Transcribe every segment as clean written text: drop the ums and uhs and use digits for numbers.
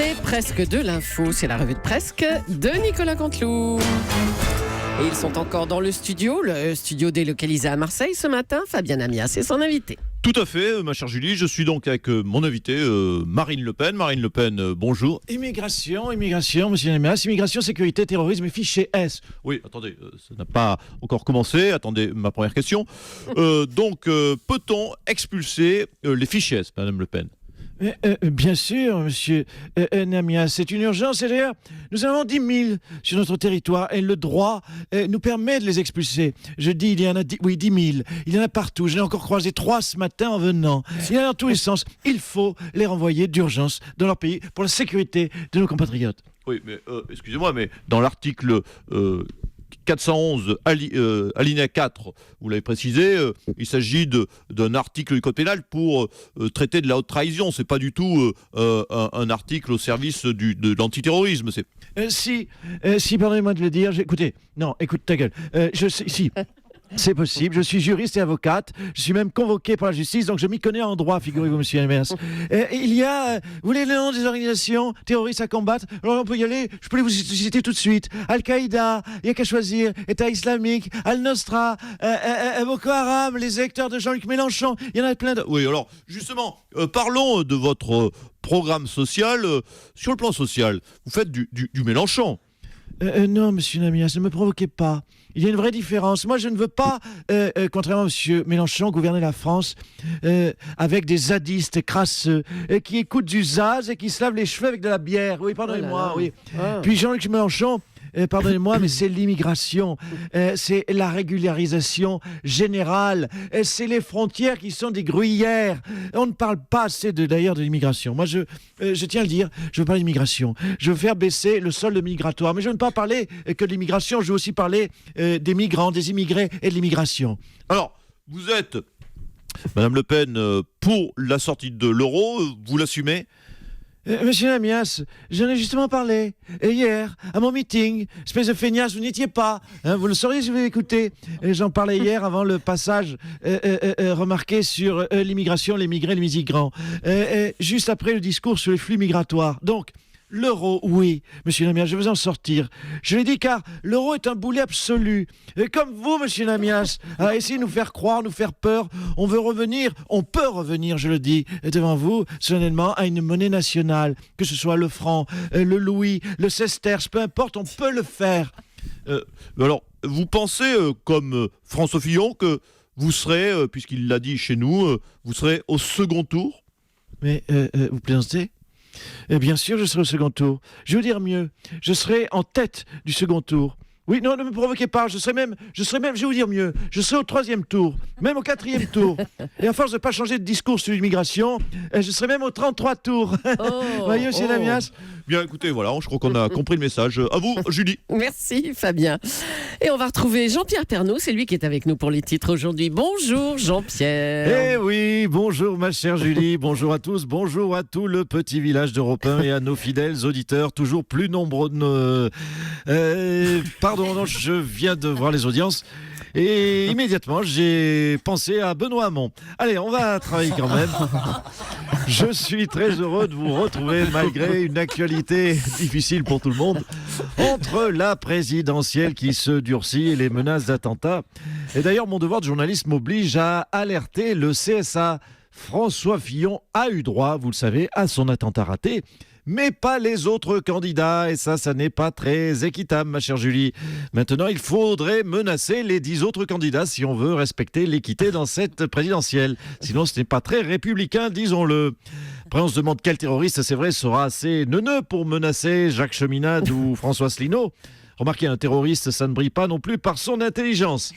C'est presque de l'info, c'est la revue de presque de Nicolas Canteloup. Et ils sont encore dans le studio délocalisé à Marseille ce matin. Fabien Amias est son invité. Tout à fait, ma chère Julie. Je suis donc avec mon invité, Marine Le Pen. Marine Le Pen, bonjour. Immigration, monsieur Amias. Immigration, sécurité, terrorisme et fichier S. Oui, attendez, ça n'a pas encore commencé. Attendez, ma première question. Peut-on expulser les fichiers S, Madame Le Pen ? Bien sûr, monsieur Amias, c'est une urgence. Et d'ailleurs, nous en avons 10 000 sur notre territoire et le droit nous permet de les expulser. Je dis, il y en a 10 000. Il y en a partout. Je l'ai encore croisé 3 ce matin en venant. Il y en a dans tous les sens. Il faut les renvoyer d'urgence dans leur pays pour la sécurité de nos compatriotes. Oui, mais excusez-moi, mais dans l'article 411, alinéa 4, vous l'avez précisé, il s'agit d'un article du Code pénal pour traiter de la haute trahison. C'est pas du tout un article au service de l'antiterrorisme. Si, pardonnez-moi de le dire, écoute ta gueule. Si. C'est possible, je suis juriste et avocate, je suis même convoqué par la justice, donc je m'y connais en droit, figurez-vous, monsieur Amias. Il y a, vous voulez le nom des organisations terroristes à combattre? Alors on peut y aller, je peux vous citer tout de suite. Al-Qaïda, il n'y a qu'à choisir, État islamique, Al-Nosra, Boko Haram, les électeurs de Jean-Luc Mélenchon, il y en a plein de... Oui, alors, justement, parlons de votre programme social. Sur le plan social, vous faites du Mélenchon. Non, monsieur Amias, ne me provoquez pas. Il y a une vraie différence. Moi, je ne veux pas, contrairement à monsieur Mélenchon, gouverner la France avec des zadistes crasseux qui écoutent du zaz et qui se lavent les cheveux avec de la bière. Oui, pardonnez-moi. Oui. Ah. Puis Jean-Luc Mélenchon, pardonnez-moi, mais c'est l'immigration, c'est la régularisation générale, c'est les frontières qui sont des gruyères. On ne parle pas assez d'ailleurs de l'immigration. Moi, je tiens à le dire, je veux parler d'immigration. Je veux faire baisser le solde migratoire. Mais je ne veux pas parler que de l'immigration, je veux aussi parler des migrants, des immigrés et de l'immigration. Alors, vous êtes, Madame Le Pen, pour la sortie de l'euro, vous l'assumez ? Monsieur Amias, j'en ai justement parlé hier à mon meeting. Espèce de feignasse, vous n'y étiez pas. Vous le sauriez si vous écoutez. J'en parlais hier avant le passage remarqué sur l'immigration, les migrés, les migrants. Juste après le discours sur les flux migratoires. Donc, l'euro, oui, monsieur Amias, je veux en sortir. Je l'ai dit car l'euro est un boulet absolu. Et comme vous, monsieur Amias, à essayer de nous faire croire, nous faire peur, on peut revenir, je le dis, devant vous, solennellement, à une monnaie nationale, que ce soit le franc, le louis, le sesterce, peu importe, on peut le faire. Alors, vous pensez, comme François Fillon, que vous serez, puisqu'il l'a dit chez nous, vous serez au second tour ? Mais vous plaisantez ? Bien sûr, je serai au second tour. Je veux dire mieux, je serai en tête du second tour. Oui, non, ne me provoquez pas, je serai même, je vais vous dire mieux, je serai au 3e tour, même au 4e tour. Et à force de ne pas changer de discours sur l'immigration, je serai même au 33 tours. Voyez, monsieur Amias. Bien, écoutez, voilà, je crois qu'on a compris le message. À vous, Julie. Merci, Fabien. Et on va retrouver Jean-Pierre Pernaut, c'est lui qui est avec nous pour les titres aujourd'hui. Bonjour, Jean-Pierre. Eh oui, bonjour, ma chère Julie, bonjour à tous, bonjour à tout le petit village d'Europe 1 et à nos fidèles auditeurs, toujours plus nombreux de Pardon, non, je viens de voir les audiences et immédiatement j'ai pensé à Benoît Hamon. Allez, on va travailler quand même. Je suis très heureux de vous retrouver malgré une actualité difficile pour tout le monde, entre la présidentielle qui se durcit et les menaces d'attentats. Et d'ailleurs, mon devoir de journaliste m'oblige à alerter le CSA. François Fillon a eu droit, vous le savez, à son attentat raté, mais pas les autres candidats. Et ça n'est pas très équitable, ma chère Julie. Maintenant, il faudrait menacer les 10 autres candidats si on veut respecter l'équité dans cette présidentielle. Sinon, ce n'est pas très républicain, disons-le. Après, on se demande quel terroriste, c'est vrai, sera assez neuneux pour menacer Jacques Cheminade ou François Asselineau. Remarquez, un terroriste, ça ne brille pas non plus par son intelligence.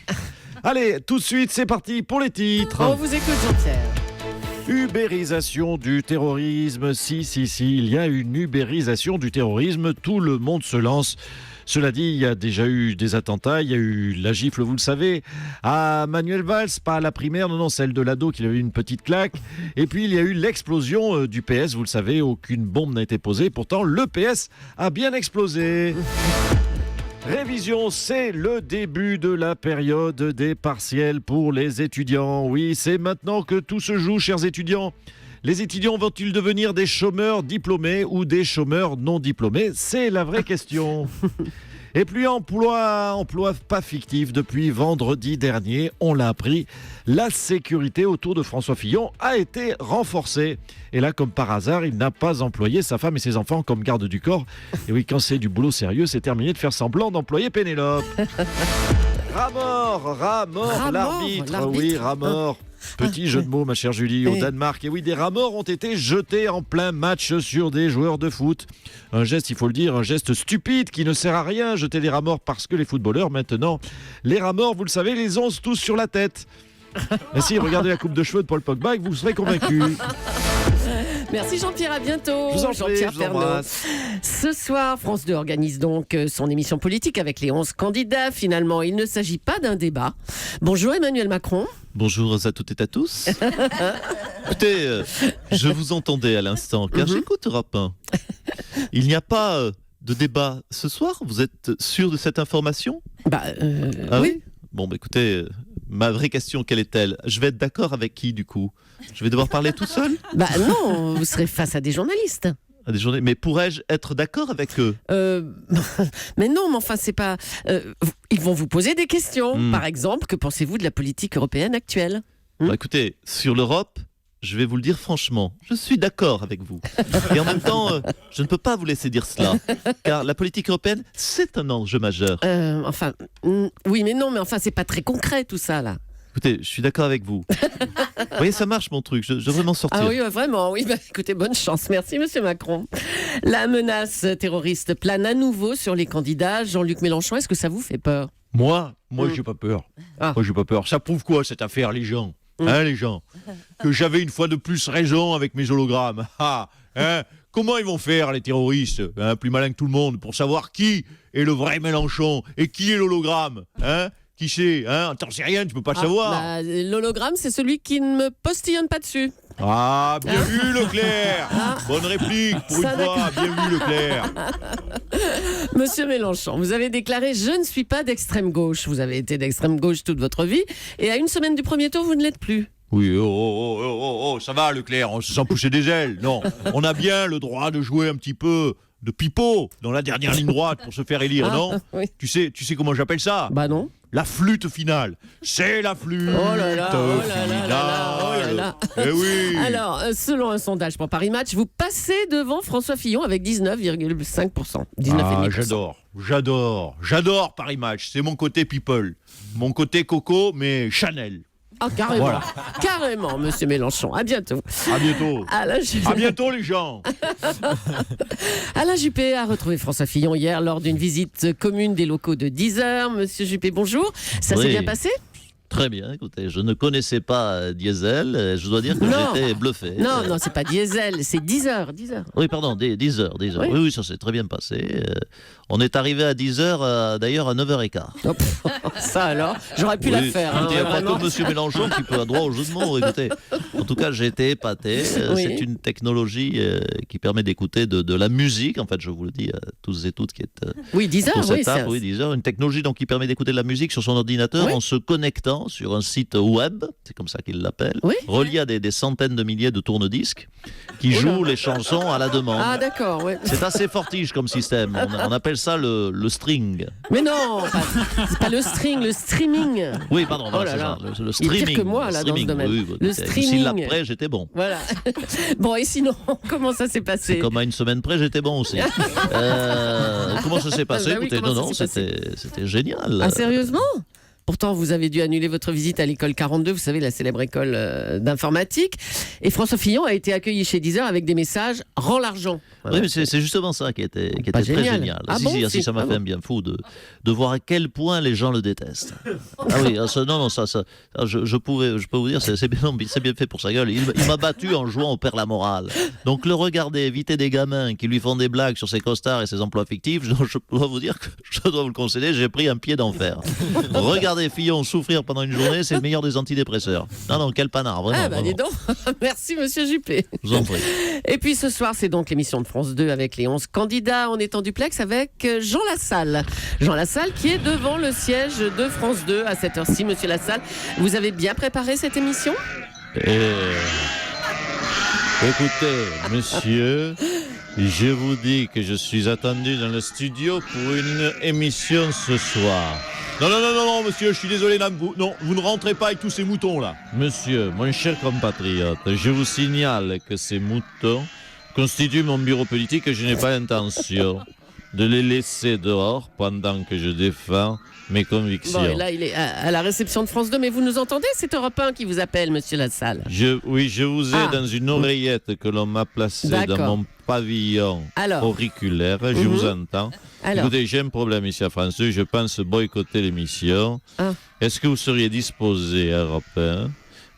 Allez, tout de suite, c'est parti pour les titres. On vous écoute, Jean-Pierre. Ubérisation du terrorisme. Si, il y a une ubérisation du terrorisme. Tout le monde se lance. Cela dit, il y a déjà eu des attentats. Il y a eu la gifle, vous le savez, à Manuel Valls, pas à la primaire, non, celle de l'ado qui avait eu une petite claque. Et puis, il y a eu l'explosion du PS. Vous le savez, aucune bombe n'a été posée. Pourtant, le PS a bien explosé. Révision, c'est le début de la période des partiels pour les étudiants. Oui, c'est maintenant que tout se joue, chers étudiants. Les étudiants vont-ils devenir des chômeurs diplômés ou des chômeurs non diplômés? C'est la vraie question. Et puis emploi pas fictif, depuis vendredi dernier, on l'a appris, la sécurité autour de François Fillon a été renforcée. Et là, comme par hasard, il n'a pas employé sa femme et ses enfants comme garde du corps. Et oui, quand c'est du boulot sérieux, c'est terminé de faire semblant d'employer Pénélope. Ramor, l'arbitre. Oui, Ramor. Petit jeu de mots, ma chère Julie, au Danemark. Et oui, des rats morts ont été jetés en plein match sur des joueurs de foot. Un geste, il faut le dire, un geste stupide qui ne sert à rien, jeter des rats morts, parce que les footballeurs, maintenant, les rats morts, vous le savez, les ont tous sur la tête. Et si, regardez la coupe de cheveux de Paul Pogba et vous serez convaincus. Merci Jean-Pierre, à bientôt. Je vous en prie, Jean-Pierre je vous embrasse. Ce soir, France 2 organise donc son émission politique avec les 11 candidats. Finalement, il ne s'agit pas d'un débat. Bonjour Emmanuel Macron. Bonjour à toutes et à tous. Écoutez, je vous entendais à l'instant, car j'écoute Europe 1. Il n'y a pas de débat ce soir? Vous êtes sûr de cette information? Oui. Bon, écoutez, ma vraie question, quelle est-elle? Je vais être d'accord avec qui, du coup? Je vais devoir parler tout seul? Non, vous serez face à des journalistes. Mais pourrais-je être d'accord avec eux? Mais non, mais enfin, c'est pas... ils vont vous poser des questions. Par exemple, que pensez-vous de la politique européenne actuelle? Écoutez, sur l'Europe, je vais vous le dire franchement, je suis d'accord avec vous. Et en même temps, je ne peux pas vous laisser dire cela, car la politique européenne, c'est un enjeu majeur. Oui, mais non, mais enfin, c'est pas très concret tout ça, là. Écoutez, je suis d'accord avec vous. Vous voyez, ça marche mon truc, je devrais m'en sortir. Ah oui, vraiment, oui. Écoutez, bonne chance. Merci, Monsieur Macron. La menace terroriste plane à nouveau sur les candidats. Jean-Luc Mélenchon, est-ce que ça vous fait peur? Moi, j'ai pas peur. Moi, j'ai pas peur. Ça prouve quoi cette affaire, les gens? Les gens, que j'avais une fois de plus raison avec mes hologrammes. Comment ils vont faire, les terroristes, plus malins que tout le monde, pour savoir qui est le vrai Mélenchon et qui est l'hologramme? Qui c'est? T'en sais rien, tu peux pas le savoir. L'hologramme, c'est celui qui ne me postillonne pas dessus. Ah, bien vu, Leclerc. Bonne réplique, pour une fois, bien vu, Leclerc. Monsieur Mélenchon, vous avez déclaré « Je ne suis pas d'extrême gauche ». Vous avez été d'extrême gauche toute votre vie, et à une semaine du premier tour, vous ne l'êtes plus. Oui, ça va, Leclerc, on se sent pousser des ailes. Non, on a bien le droit de jouer un petit peu de pipeau dans la dernière ligne droite pour se faire élire, non? Oui. Tu sais comment j'appelle ça? Bah non. La flûte finale. C'est la flûte finale. Eh oui. Alors, selon un sondage pour Paris Match, vous passez devant François Fillon avec 19,5%. 19,5%. J'adore Paris Match. C'est mon côté people. Mon côté Coco, mais Chanel. Ah, carrément. Voilà. Carrément, Monsieur Mélenchon. À bientôt. À bientôt. À bientôt, les gens. Alain Juppé a retrouvé François Fillon hier lors d'une visite commune des locaux de 10h. Monsieur Juppé, bonjour. Ça s'est bien passé? Très bien, écoutez, je ne connaissais pas Diesel, je dois dire que j'étais bluffé. Non, c'est pas Diesel, c'est 10h. Oui, pardon, 10h. Oui, ça s'est très bien passé. On est arrivé à 10h, d'ailleurs à 9h15. Ça alors, j'aurais pu la faire. Il n'y a pas que M. Mélenchon qui peut avoir droit au jeu de mots. Écoutez, en tout cas, j'ai été épaté. C'est une technologie qui permet d'écouter de la musique. En fait, je vous le dis à tous et toutes qui êtes. Oui, 10h, oui, 10h. Une technologie donc, qui permet d'écouter de la musique sur son ordinateur en se connectant sur un site web, c'est comme ça qu'il l'appelle, relié à des centaines de milliers de tourne-disques qui jouent les chansons à la demande. Ah d'accord, oui. C'est assez fortige comme système. On appelle ça le string. Mais non, c'est pas le string, le streaming. Oui, pardon, c'est ça, le streaming. Il est pire que moi là dans ce domaine. Oui, le streaming. Si l'après, j'étais bon. Voilà. Bon, et sinon, comment ça s'est passé? C'est comme à une semaine près, j'étais bon aussi. Comment ça s'est passé? Écoutez, c'était génial. Ah, sérieusement? Pourtant, vous avez dû annuler votre visite à l'école 42, vous savez, la célèbre école d'informatique. Et François Fillon a été accueilli chez Deezer avec des messages « Rends l'argent ». Oui, mais c'est justement ça qui était très génial. Ah si, ça m'a fait un bien fou de voir à quel point les gens le détestent. Ah oui, je peux vous dire, c'est bien fait pour sa gueule. Il m'a battu en jouant au père la morale. Donc le regarder éviter des gamins qui lui font des blagues sur ses costards et ses emplois fictifs, je dois vous dire que je dois vous le concéder, j'ai pris un pied d'enfer. Regarder Fillon souffrir pendant une journée, c'est le meilleur des antidépresseurs. Non, quel panard, vraiment. Ah bah dis donc, merci Monsieur Juppé. Je vous en prie. Et puis ce soir, c'est donc l'émission de France 2 avec les 11 candidats. On est en duplex avec Jean Lassalle. Jean Lassalle qui est devant le siège de France 2 à cette heure-ci. Monsieur Lassalle, vous avez bien préparé cette émission ? Écoutez, monsieur, je vous dis que je suis attendu dans le studio pour une émission ce soir. Non, monsieur, je suis désolé, vous ne rentrez pas avec tous ces moutons-là. Monsieur, mon cher compatriote, je vous signale que ces moutons constituent mon bureau politique et je n'ai pas l'intention de les laisser dehors pendant que je défends mes convictions. Bon, et là, il est à la réception de France 2, mais vous nous entendez? C'est Europe 1 qui vous appelle, monsieur Lassalle. Oui, je vous ai Ah. dans une oreillette que l'on m'a placée D'accord. dans mon pavillon Alors. auriculaire. Je vous entends. Alors, Écoutez, j'ai un problème ici à France 2. Je pense boycotter l'émission. Ah. Est-ce que vous seriez disposé, à Europe 1,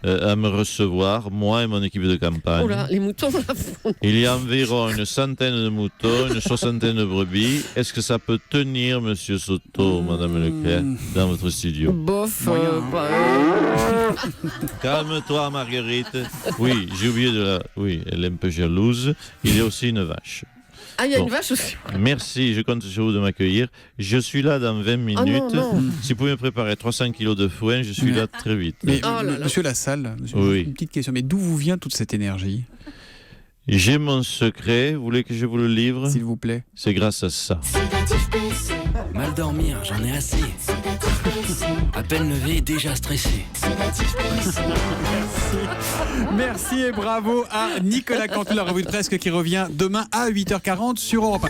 à me recevoir, moi et mon équipe de campagne? oh là, les moutons, là, Il y a environ une centaine de moutons, une soixantaine de brebis. Est-ce que ça peut tenir, monsieur Soto, madame Leclerc, dans votre studio? bof. Calme-toi, Marguerite. Oui, j'ai oublié de la... Oui, elle est un peu jalouse. Il y a aussi une vache. Ah, il y a Bon. une vache aussi. Merci, je compte sur vous de m'accueillir. Je suis là dans 20 minutes. non. Si vous pouvez me préparer 300 kilos de foin, je suis là très vite. Mais Oh là là. monsieur Lassalle, Oui. une petite question. Mais d'où vous vient toute cette énergie, J'ai mon secret, vous voulez que je vous le livre? s'il vous plaît? C'est grâce à ça. Mal dormir, j'en ai assez. À peine levé, déjà stressé. Merci et bravo à Nicolas Canteloup, la revue de presse qui revient demain à 8h40 sur Europe 1.